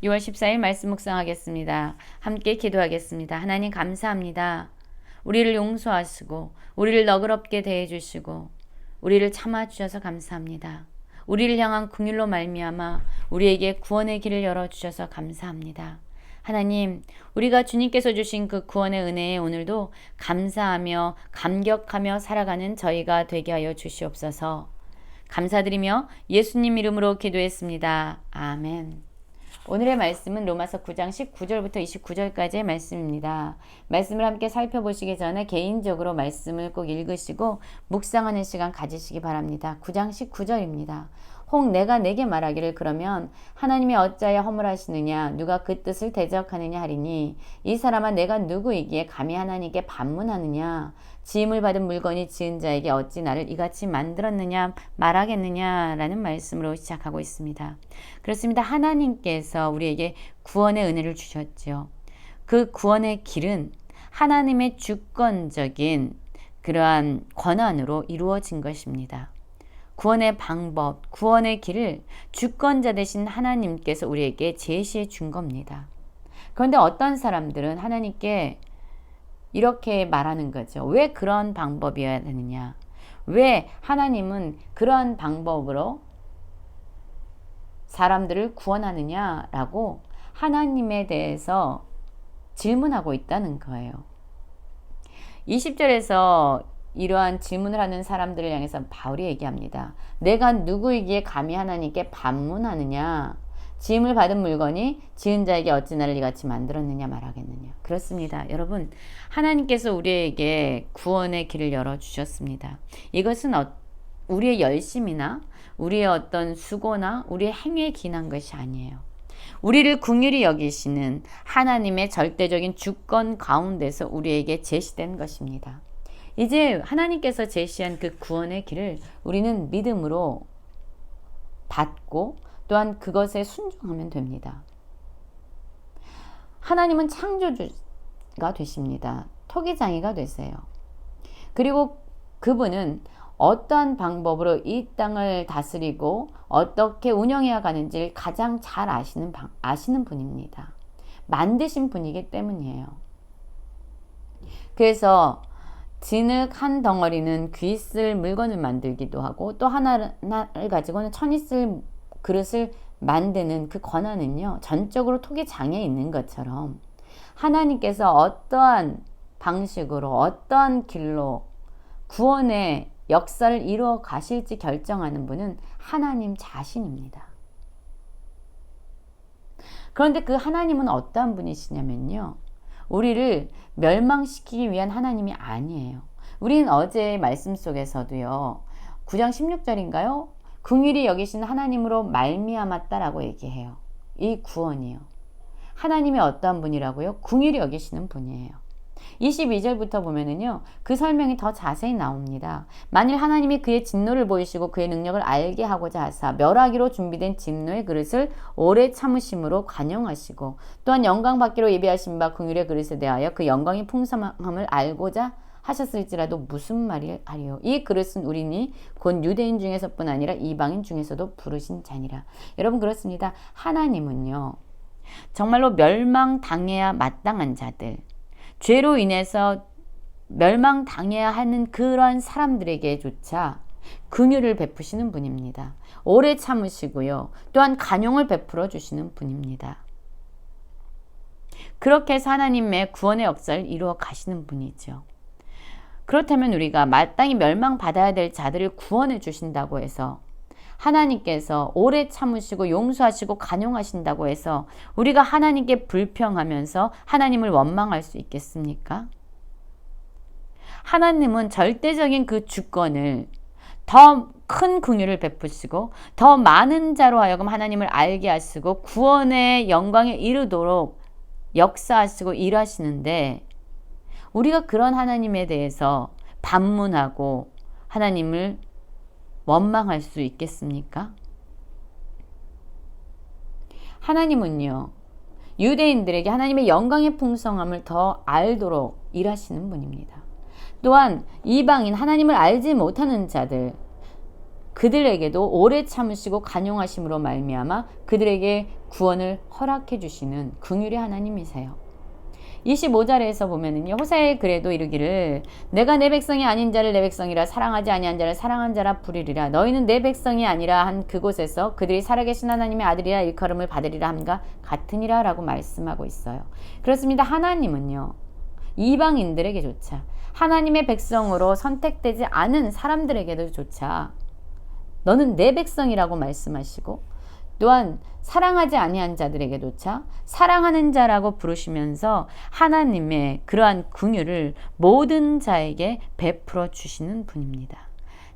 6월 14일 말씀 묵상하겠습니다. 함께 기도하겠습니다. 하나님 감사합니다. 우리를 용서하시고 우리를 너그럽게 대해주시고 우리를 참아주셔서 감사합니다. 우리를 향한 긍휼로 말미암아 우리에게 구원의 길을 열어주셔서 감사합니다. 하나님, 우리가 주님께서 주신 그 구원의 은혜에 오늘도 감사하며 감격하며 살아가는 저희가 되게 하여 주시옵소서. 감사드리며 예수님 이름으로 기도했습니다. 아멘. 오늘의 말씀은 로마서 9장 19절부터 29절까지의 말씀입니다. 말씀을 함께 살펴보시기 전에 개인적으로 말씀을 꼭 읽으시고 묵상하는 시간 가지시기 바랍니다. 9장 19절입니다. 혹 내가 내게 말하기를 그러면 하나님이 어찌하여 허물하시느냐 누가 그 뜻을 대적하느냐 하리니 이 사람아 내가 누구이기에 감히 하나님께 반문하느냐 지음을 받은 물건이 지은 자에게 어찌 나를 이같이 만들었느냐 말하겠느냐라는 말씀으로 시작하고 있습니다. 그렇습니다. 하나님께서 우리에게 구원의 은혜를 주셨죠. 그 구원의 길은 하나님의 주권적인 그러한 권한으로 이루어진 것입니다. 구원의 방법, 구원의 길을 주권자 되신 하나님께서 우리에게 제시해 준 겁니다. 그런데 어떤 사람들은 하나님께 이렇게 말하는 거죠. 왜 그런 방법이어야 되느냐? 왜 하나님은 그런 방법으로 사람들을 구원하느냐라고 하나님에 대해서 질문하고 있다는 거예요. 20절에서 이러한 질문을 하는 사람들을 향해서 바울이 얘기합니다. 내가 누구이기에 감히 하나님께 반문하느냐? 지음을 받은 물건이 지은 자에게 어찌 나를 이같이 만들었느냐 말하겠느냐. 그렇습니다. 여러분, 하나님께서 우리에게 구원의 길을 열어주셨습니다. 이것은 우리의 열심이나 우리의 어떤 수고나 우리의 행위에 기인한 것이 아니에요. 우리를 긍휼히 여기시는 하나님의 절대적인 주권 가운데서 우리에게 제시된 것입니다. 이제 하나님께서 제시한 그 구원의 길을 우리는 믿음으로 받고 또한 그것에 순종하면 됩니다. 하나님은 창조주가 되십니다. 토기장이가 되세요. 그리고 그분은 어떠한 방법으로 이 땅을 다스리고 어떻게 운영해야 가는지를 가장 잘 아시는 분입니다. 만드신 분이기 때문이에요. 그래서 진흙 한 덩어리는 귀 쓸 물건을 만들기도 하고 또 하나를 가지고는 천이 쓸 그릇을 만드는 그 권한은요. 전적으로 토기장에 있는 것처럼 하나님께서 어떠한 방식으로 어떠한 길로 구원의 역사를 이루어 가실지 결정하는 분은 하나님 자신입니다. 그런데 그 하나님은 어떠한 분이시냐면요. 우리를 멸망시키기 위한 하나님이 아니에요. 우리는 어제 말씀 속에서도요. 9장 16절인가요? 긍휼히 여기신 하나님으로 말미암았다라고 얘기해요. 이 구원이요. 하나님이 어떠한 분이라고요? 긍휼히 여기시는 분이에요. 22절부터 보면은요. 그 설명이 더 자세히 나옵니다. 만일 하나님이 그의 진노를 보이시고 그의 능력을 알게 하고자 하사 멸하기로 준비된 진노의 그릇을 오래 참으심으로 관용하시고 또한 영광 받기로 예비하신 바 긍휼의 그릇에 대하여 그 영광의 풍성함을 알고자 하셨을지라도 무슨 말이하리요. 이 그릇은 우리니 곧 유대인 중에서뿐 아니라 이방인 중에서도 부르신 자니라. 여러분 그렇습니다. 하나님은요. 정말로 멸망당해야 마땅한 자들 죄로 인해서 멸망당해야 하는 그러한 사람들에게조차 긍휼을 베푸시는 분입니다. 오래 참으시고요. 또한 간용을 베풀어 주시는 분입니다. 그렇게 해서 하나님의 구원의 역사를 이루어 가시는 분이죠. 그렇다면 우리가 마땅히 멸망받아야 될 자들을 구원해 주신다고 해서 하나님께서 오래 참으시고 용서하시고 간용하신다고 해서 우리가 하나님께 불평하면서 하나님을 원망할 수 있겠습니까? 하나님은 절대적인 그 주권을 더 큰 긍휼을 베푸시고 더 많은 자로 하여금 하나님을 알게 하시고 구원의 영광에 이르도록 역사하시고 일하시는데 우리가 그런 하나님에 대해서 반문하고 하나님을 원망할 수 있겠습니까? 하나님은요. 유대인들에게 하나님의 영광의 풍성함을 더 알도록 일하시는 분입니다. 또한 이방인 하나님을 알지 못하는 자들 그들에게도 오래 참으시고 간용하심으로 말미암아 그들에게 구원을 허락해 주시는 긍휼의 하나님이세요. 25절에서 보면은요, 호세아의 글에도 이르기를 내가 내 백성이 아닌 자를 내 백성이라 사랑하지 아니한 자를 사랑한 자라 부르리라. 너희는 내 백성이 아니라 한 그곳에서 그들이 살아계신 하나님의 아들이라 일컬음을 받으리라 함과 같으니라 라고 말씀하고 있어요. 그렇습니다. 하나님은요, 이방인들에게조차, 하나님의 백성으로 선택되지 않은 사람들에게도 조차 너는 내 백성이라고 말씀하시고, 또한 사랑하지 아니한 자들에게조차 사랑하는 자라고 부르시면서 하나님의 그러한 긍휼을 모든 자에게 베풀어 주시는 분입니다.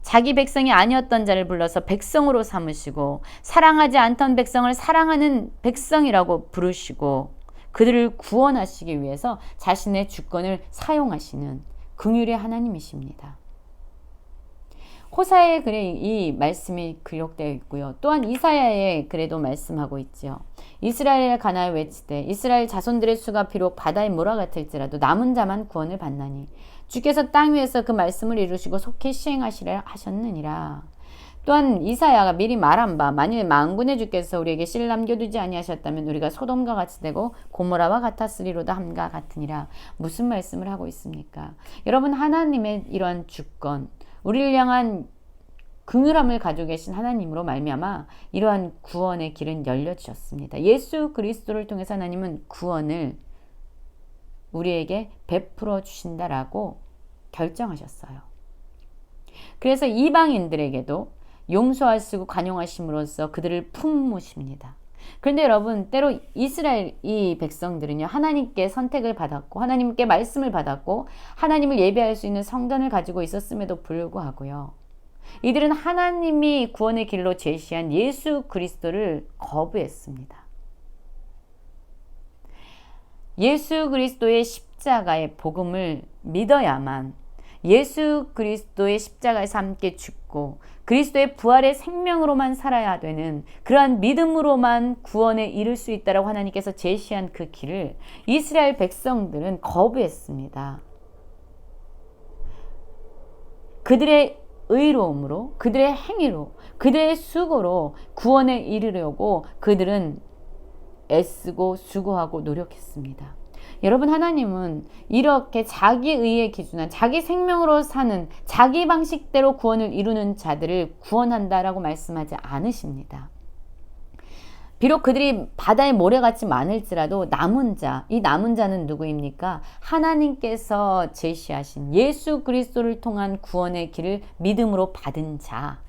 자기 백성이 아니었던 자를 불러서 백성으로 삼으시고, 사랑하지 않던 백성을 사랑하는 백성이라고 부르시고, 그들을 구원하시기 위해서 자신의 주권을 사용하시는 긍휼의 하나님이십니다. 호사의 글에 이 말씀이 기록되어 있고요. 또한 이사야의 글에도 말씀하고 있죠. 이스라엘을 가나에 외치되 이스라엘 자손들의 수가 비록 바다의 모라 같을지라도 남은 자만 구원을 받나니 주께서 땅 위에서 그 말씀을 이루시고 속히 시행하시려 하셨느니라. 또한 이사야가 미리 말한 바 만일 만군의 주께서 우리에게 씨를 남겨두지 아니하셨다면 우리가 소돔과 같이 되고 고모라와 같았으리로다 함과 같으니라. 무슨 말씀을 하고 있습니까? 여러분, 하나님의 이러한 주권, 우리를 향한 긍휼함을 가지고 계신 하나님으로 말미암아 이러한 구원의 길은 열려주셨습니다. 예수 그리스도를 통해서 하나님은 구원을 우리에게 베풀어 주신다라고 결정하셨어요. 그래서 이방인들에게도 용서하시고 관용하심으로써 그들을 품으십니다. 그런데 여러분, 때로 이스라엘 이 백성들은요, 하나님께 선택을 받았고 하나님께 말씀을 받았고 하나님을 예배할 수 있는 성전을 가지고 있었음에도 불구하고요, 이들은 하나님이 구원의 길로 제시한 예수 그리스도를 거부했습니다. 예수 그리스도의 십자가의 복음을 믿어야만 예수 그리스도의 십자가에서 함께 죽고 그리스도의 부활의 생명으로만 살아야 되는 그러한 믿음으로만 구원에 이를 수 있다라고 하나님께서 제시한 그 길을 이스라엘 백성들은 거부했습니다. 그들의 의로움으로, 그들의 행위로, 그들의 수고로 구원에 이르려고 그들은 애쓰고 수고하고 노력했습니다. 여러분, 하나님은 이렇게 자기 의에 기준한 자기 생명으로 사는 자기 방식대로 구원을 이루는 자들을 구원한다라고 말씀하지 않으십니다. 비록 그들이 바다의 모래같이 많을지라도 남은 자, 이 남은 자는 누구입니까? 하나님께서 제시하신 예수 그리스도를 통한 구원의 길을 믿음으로 받은 자,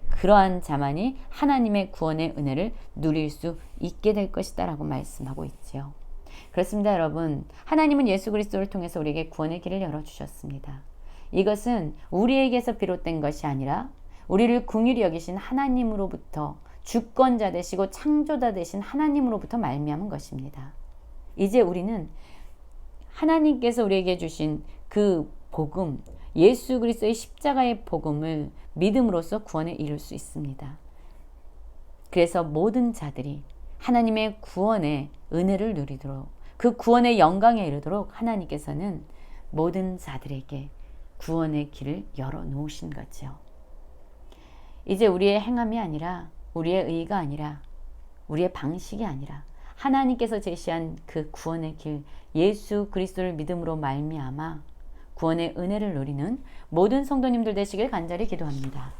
그러한 자만이 하나님의 구원의 은혜를 누릴 수 있게 될 것이다 라고 말씀하고 있지요. 그렇습니다, 여러분. 하나님은 예수 그리스도를 통해서 우리에게 구원의 길을 열어주셨습니다. 이것은 우리에게서 비롯된 것이 아니라 우리를 긍휼히 여기신 하나님으로부터, 주권자 되시고 창조자 되신 하나님으로부터 말미암은 것입니다. 이제 우리는 하나님께서 우리에게 주신 그 복음, 예수 그리스도의 십자가의 복음을 믿음으로써 구원에 이룰 수 있습니다. 그래서 모든 자들이 하나님의 구원의 은혜를 누리도록, 그 구원의 영광에 이르도록 하나님께서는 모든 자들에게 구원의 길을 열어놓으신 거죠. 이제 우리의 행함이 아니라, 우리의 의가 아니라, 우리의 방식이 아니라 하나님께서 제시한 그 구원의 길, 예수 그리스도를 믿음으로 말미암아 구원의 은혜를 누리는 모든 성도님들 되시길 간절히 기도합니다.